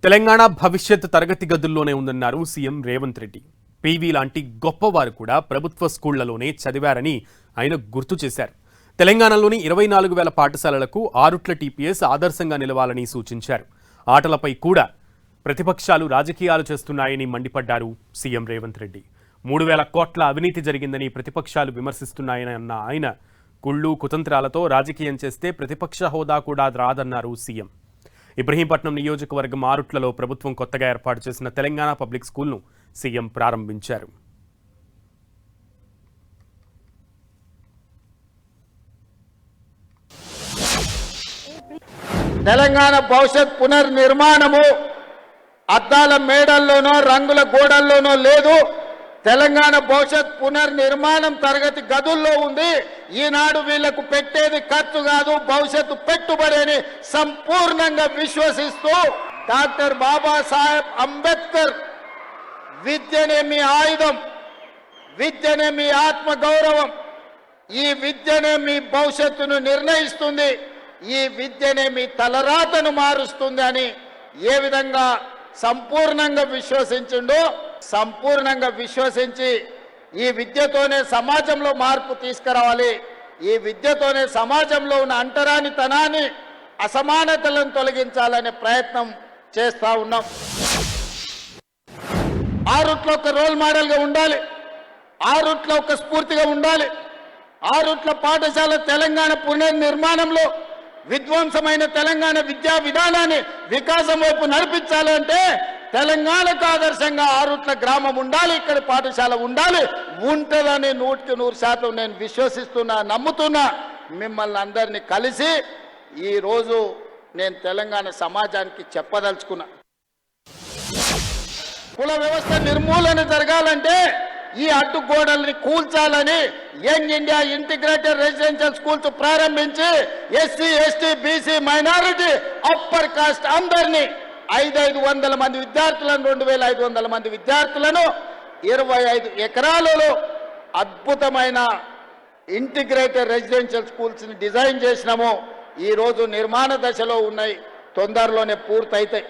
తెలంగాణ భవిష్యత్ తరగతి గదుల్లోనే ఉందన్నారు సీఎం రేవంత్ రెడ్డి. పీవీ లాంటి గొప్పవారు కూడా ప్రభుత్వ స్కూళ్లలోనే చదివారని ఆయన గుర్తు చేశారు. తెలంగాణలోని 24,000 పాఠశాలలకు ఆరుట్ల టీపీఎస్ ఆదర్శంగా నిలవాలని సూచించారు. ఆటలపై కూడా ప్రతిపక్షాలు రాజకీయాలు చేస్తున్నాయని మండిపడ్డారు సీఎం రేవంత్ రెడ్డి. 3,000 కోట్ల అవినీతి జరిగిందని ప్రతిపక్షాలు విమర్శిస్తున్నాయని అన్న ఆయన కుళ్ళు కుతంత్రాలతో రాజకీయం చేస్తే ప్రతిపక్ష హోదా కూడా రాదన్నారు సీఎం. ఇబ్రహీంపట్నం నియోజకవర్గం ఆరుట్లలో ప్రభుత్వం కొత్తగా ఏర్పాటు చేసిన తెలంగాణ పబ్లిక్ స్కూల్ను సీఎం ప్రారంభించారు. తెలంగాణ భవిష్యత్ పునర్నిర్మాణము అద్దాల మేడల్లోనో రంగుల గోడల్లోనో లేదు. తెలంగాణ భవిష్యత్ పునర్నిర్మాణం తరగతి గదుల్లో ఉంది. ఈనాడు వీళ్లకు పెట్టేది ఖర్చు కాదు, భవిష్యత్తు పెట్టుబడి అని సంపూర్ణంగా విశ్వసిస్తూ డాక్టర్ బాబాసాహెబ్ అంబేద్కర్ విద్యనే మీ ఆయుధం, విద్యనే మీ ఆత్మగౌరవం, ఈ విద్యనే మీ భవిష్యత్తును నిర్ణయిస్తుంది, ఈ విద్యనే మీ తలరాతను మారుస్తుంది అని ఏ విధంగా సంపూర్ణంగా విశ్వసించిండో సంపూర్ణంగా విశ్వసించి ఈ విద్యతోనే సమాజంలో మార్పు తీసుకురావాలి, ఈ విద్యతోనే సమాజంలో ఉన్న అంటరానితనాన్ని అసమానతలను తొలగించాలనే ప్రయత్నం చేస్తూ ఉన్నాం. ఆరుట్లో ఒక రోల్ మోడల్గా ఉండాలి, ఆరుట్లో ఒక స్ఫూర్తిగా ఉండాలి. ఆరుట్ల పాఠశాల తెలంగాణ పునర్నిర్మాణంలో విధ్వంసమైన తెలంగాణ విద్యా విధానాన్ని వికాసం వైపు నడిపించాలంటే తెలంగాణకు ఆదర్శంగా ఆరుట్ల గ్రామం ఉండాలి, ఇక్కడ పాఠశాల ఉండాలి. ఉంటుందని 100% నేను విశ్వసిస్తున్నా, నమ్ముతున్నా. మిమ్మల్ని అందరినీ కలిసి ఈరోజు నేను తెలంగాణ సమాజానికి చెప్పదలుచుకున్నా. కుల వ్యవస్థ నిర్మూలన జరగాలంటే ఈ అడ్డుగోడల్ని కూల్చాలని young India integrated residential schools ప్రారంభించి SC ST BC minority upper caste అందరినీ 500 మంది విద్యార్థులను 2,500 మంది విద్యార్థులను 25 ఎకరాలలో అద్భుతమైన ఇంటిగ్రేటెడ్ రెసిడెన్షియల్ స్కూల్స్ని డిజైన్ చేసినాము. ఈరోజు నిర్మాణ దశలో ఉన్నాయి, తొందరలోనే పూర్తయితాయి.